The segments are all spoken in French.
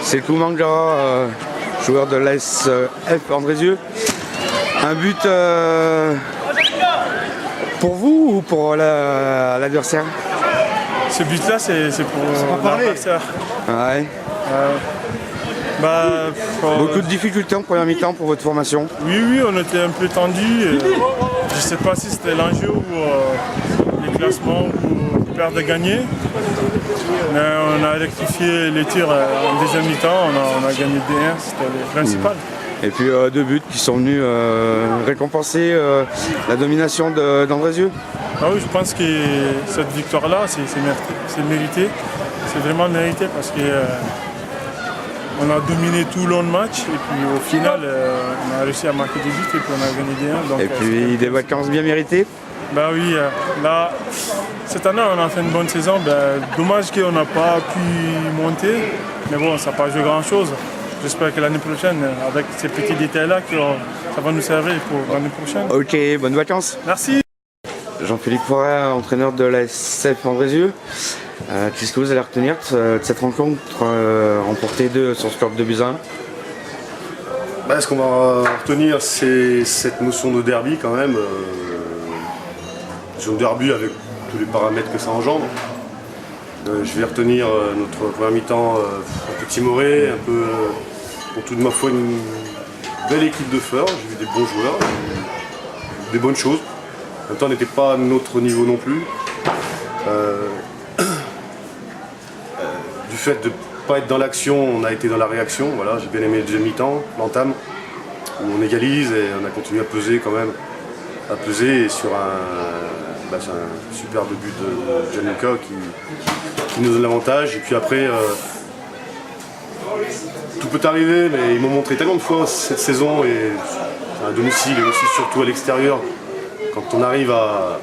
C'est Koumanga, joueur de l'ASF Andrézieux. Un but pour vous ou pour l'adversaire? Ce but-là, c'est pour l'adversaire. Ouais. Beaucoup de difficultés en première mi-temps pour votre formation? Oui, on était un peu tendu. Je ne sais pas si c'était l'enjeu ou les classements ou perdre de gagner. Mais on a rectifié les tirs en deuxième mi-temps. On a gagné 2-1, c'était le principal. Et puis 2 buts qui sont venus récompenser la domination d'Andrézieux. Ah oui, je pense que cette victoire-là, c'est mérité. C'est vraiment mérité parce que on a dominé tout le long de match et puis au final, on a réussi à marquer des buts et puis on a gagné 2-1. Et puis des vacances bien méritées? Ben oui, là, cette année, on a fait une bonne saison. Dommage qu'on n'a pas pu monter, mais bon, ça n'a pas joué grand-chose. J'espère que l'année prochaine, avec ces petits détails-là, ça va nous servir pour l'année prochaine. Ok, bonnes vacances. Merci. Jean-Philippe Forêt, entraîneur de l'ASF Andrézieux. Qu'est-ce que vous allez retenir de cette rencontre remportée sur ce score de 2-1? Ce qu'on va retenir, c'est cette notion de derby quand même. Sur le derby avec tous les paramètres que ça engendre. Je vais retenir notre première mi-temps un peu timoré, un peu, pour toute ma foi, une belle équipe de Feur. J'ai vu des bons joueurs, des bonnes choses. En même temps, on n'était pas à notre niveau non plus. Du fait de ne pas être dans l'action, on a été dans la réaction. Voilà, j'ai bien aimé le deuxième mi-temps, l'entame, où on égalise et on a continué à peser quand même. À peser et sur un superbe but de Januka qui nous donne l'avantage. Et puis après, tout peut arriver, mais ils m'ont montré tellement de fois cette saison, et à domicile et aussi surtout à l'extérieur, quand on arrive à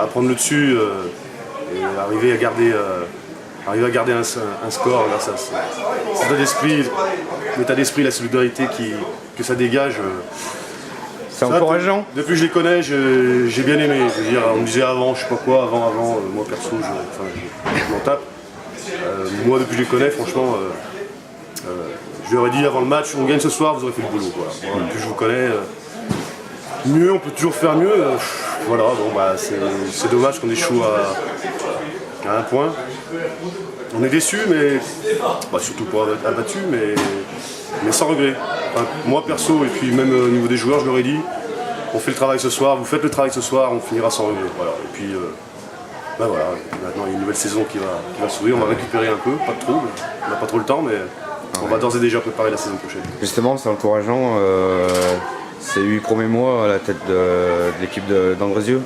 prendre le dessus et arriver à garder un score, là, l'état d'esprit, la solidarité que ça dégage. C'est encourageant. Depuis que je les connais, j'ai bien aimé. Je veux dire, on me disait avant, je sais pas quoi, avant, moi perso, je m'en tape. Moi, depuis que je les connais, franchement, je leur ai dit avant le match, on gagne ce soir, vous aurez fait le boulot. Voilà. Moi, depuis que je vous connais, mieux, on peut toujours faire mieux. Voilà, bon, c'est dommage qu'on échoue à un point. On est déçus, mais surtout pas abattus, mais sans regret. Enfin, moi perso, et puis même au niveau des joueurs, je leur ai dit, on fait le travail ce soir, vous faites le travail ce soir, on finira sans regret. Voilà. Et puis voilà, maintenant il y a une nouvelle saison qui va s'ouvrir, on va récupérer un peu, pas de trop, on n'a pas trop le temps, mais on va d'ores et déjà préparer la saison prochaine. Justement, c'est encourageant, ces 8 premiers mois à la tête de l'équipe d'Andrézieux.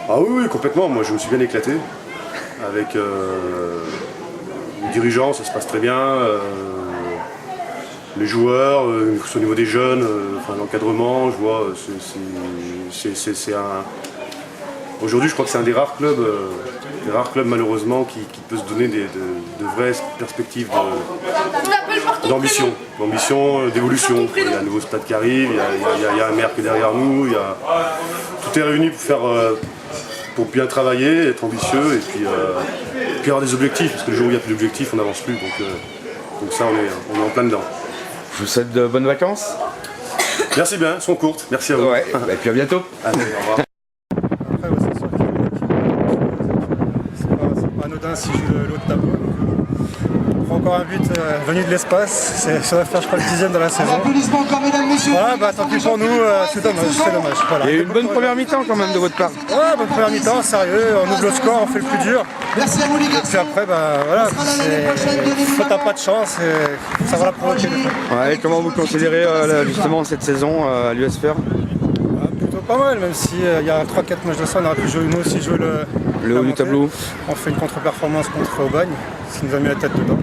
Ah oui, complètement, moi je me suis bien éclaté. Avec les dirigeants, ça se passe très bien. Les joueurs, au niveau des jeunes, l'encadrement, je vois, c'est un. Aujourd'hui, je crois que c'est un des rares clubs malheureusement qui peut se donner de vraies perspectives d'ambition, d'évolution. Il y a un nouveau stade qui arrive, il y a un maire qui est derrière nous, tout est réuni pour bien travailler, être ambitieux et puis avoir des objectifs, parce que le jour où il n'y a plus d'objectifs, on n'avance plus. Donc ça, on est en plein dedans. Je vous souhaite de bonnes vacances. Merci bien, elles sont courtes. Merci à vous. Ouais, et puis à bientôt. Allez, au revoir. Après, c'est sûr que c'est pas anodin si je joue l'autre tableau. On prend encore un but venu de l'espace. Ça va faire, je crois, le 10e de la saison. Voilà, tant pis pour nous, c'est dommage. Voilà. Il y a eu une bonne première mi-temps quand même de votre part. Ouais, bonne première mi-temps, sérieux, on ouvre le score, on fait le plus dur. Merci à vous les gars. Et puis après, voilà, quand t'as pas de chance, ça va la provoquer. Ouais, comment vous considérez justement cette saison à l'US Feur? Plutôt pas mal, même si il y a 3-4 matchs de ça, on aurait pu jouer, nous aussi jouer le haut du tableau. On fait une contre-performance contre Aubagne, ce qui nous a mis la tête dedans.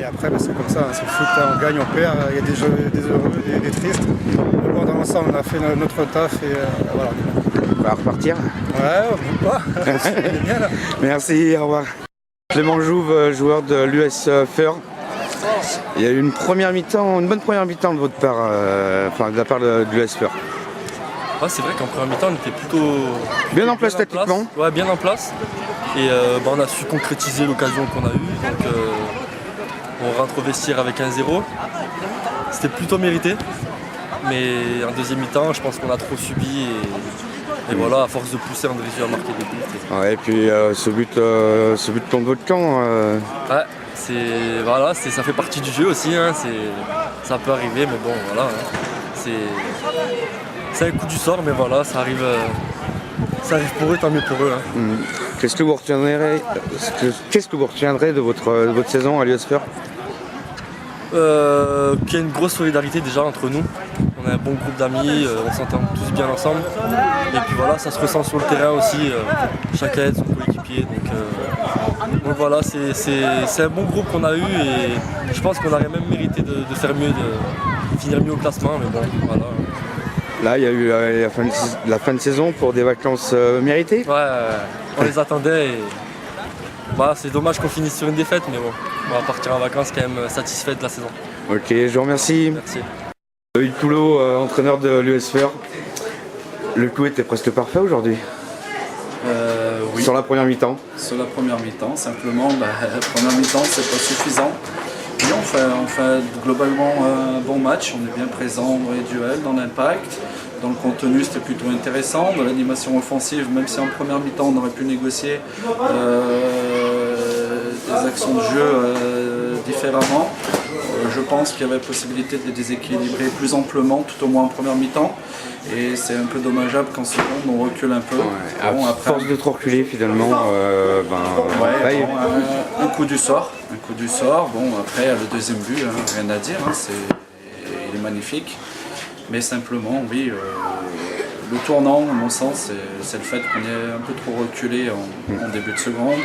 Et après, c'est comme ça, c'est le foot, on gagne, on perd, il y a des jeux, des heureux, des tristes. Mais bon, dans l'ensemble, on a fait notre taf et voilà. On va repartir. Ouais, on ne pas. C'est bien là. Merci, au revoir. Clément Jouve, joueur de l'US Feur. Il y a eu une bonne première mi-temps de votre part, de la part de l'US Feur. Ouais, c'est vrai qu'en première mi-temps, on était plutôt bien en place tactiquement. Ouais, bien en place. Et on a su concrétiser l'occasion qu'on a eue. Donc on rentre au vestiaire avec 1-0. C'était plutôt mérité. Mais en deuxième mi-temps, je pense qu'on a trop subi et voilà, à force de pousser, on a réussi à marquer des buts. Ouais, et puis ce but contre votre camp. Ouais, voilà, ça fait partie du jeu aussi. Hein, ça peut arriver, mais bon, voilà. Hein, c'est un coup du sort, mais voilà, ça arrive pour eux, tant mieux pour eux. Hein. Qu'est-ce que vous retiendrez de votre saison à l'USFR? Qu'il y a une grosse solidarité déjà entre nous. On a un bon groupe d'amis, on s'entend tous bien ensemble. Et puis voilà, ça se ressent sur le terrain aussi. Chacun aide son coéquipier. Donc voilà, c'est un bon groupe qu'on a eu et je pense qu'on aurait même mérité de faire mieux, de finir mieux au classement. Mais bon, voilà. Là, il y a eu la fin de saison pour des vacances méritées. Ouais, on les attendait et voilà, c'est dommage qu'on finisse sur une défaite, mais bon, on va partir en vacances quand même satisfait de la saison. Ok, je vous remercie. Merci. Loïc Toulot, entraîneur de l'USFR. Le coup était presque parfait aujourd'hui. Oui. Sur la première mi-temps. Sur la première mi-temps, simplement, la première mi-temps c'est pas suffisant. Mais on fait globalement un bon match, on est bien présent dans les duels, dans l'impact. Dans le contenu c'était plutôt intéressant, dans l'animation offensive, même si en première mi-temps on aurait pu négocier des actions de jeu différemment. Je pense qu'il y avait possibilité de les déséquilibrer plus amplement, tout au moins en première mi-temps. Et c'est un peu dommageable qu'en seconde on recule un peu. Ouais, à force de trop reculer finalement, un coup du sort. Bon après le deuxième but, hein, rien à dire, hein, il est magnifique. Mais simplement, oui, le tournant, à mon sens, c'est le fait qu'on ait un peu trop reculé en début de seconde.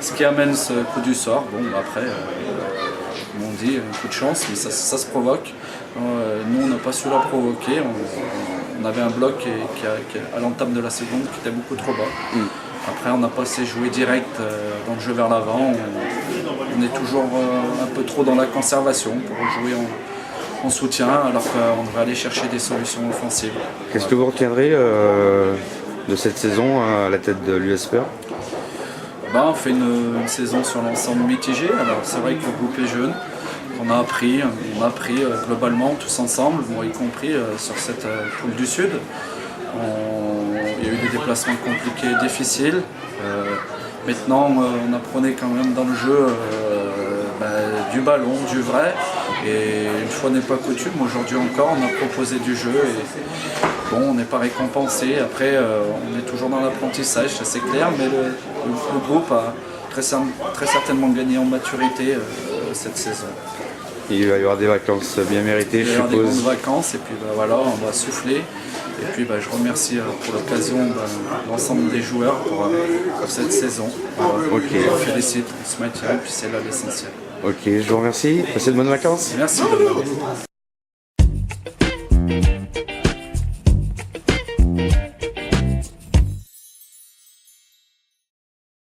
Ce qui amène ce coup du sort. Bon, après, comme on dit, un coup de chance, mais ça se provoque. Nous, on n'a pas su la provoquer. On avait un bloc qui à l'entame de la seconde qui était beaucoup trop bas. Après, on n'a pas assez joué direct dans le jeu vers l'avant. On est toujours un peu trop dans la conservation pour jouer en soutien, alors qu'on devrait aller chercher des solutions offensives. Qu'est-ce que vous retiendrez de cette saison à la tête de l'USFR? On fait une saison sur l'ensemble mitigée. Alors c'est vrai que le groupe est jeune. On a appris globalement tous ensemble, moi y compris sur cette poule du Sud. Il y a eu des déplacements compliqués, difficiles. Maintenant, on apprenait quand même dans le jeu du ballon, du vrai. Et une fois n'est pas coutume, aujourd'hui encore, on a proposé du jeu. Et bon, on n'est pas récompensé. Après, on est toujours dans l'apprentissage, ça c'est clair. Mais le groupe a très certainement gagné en maturité cette saison. Il va y avoir des vacances bien méritées, je suppose. Il va y avoir des bonnes vacances et puis voilà, on va souffler. Et puis je remercie pour l'occasion l'ensemble des joueurs pour cette saison. Ok. On félicite, on se maintient et puis c'est là l'essentiel. Ok, je vous remercie. Passez de bonnes vacances. Merci.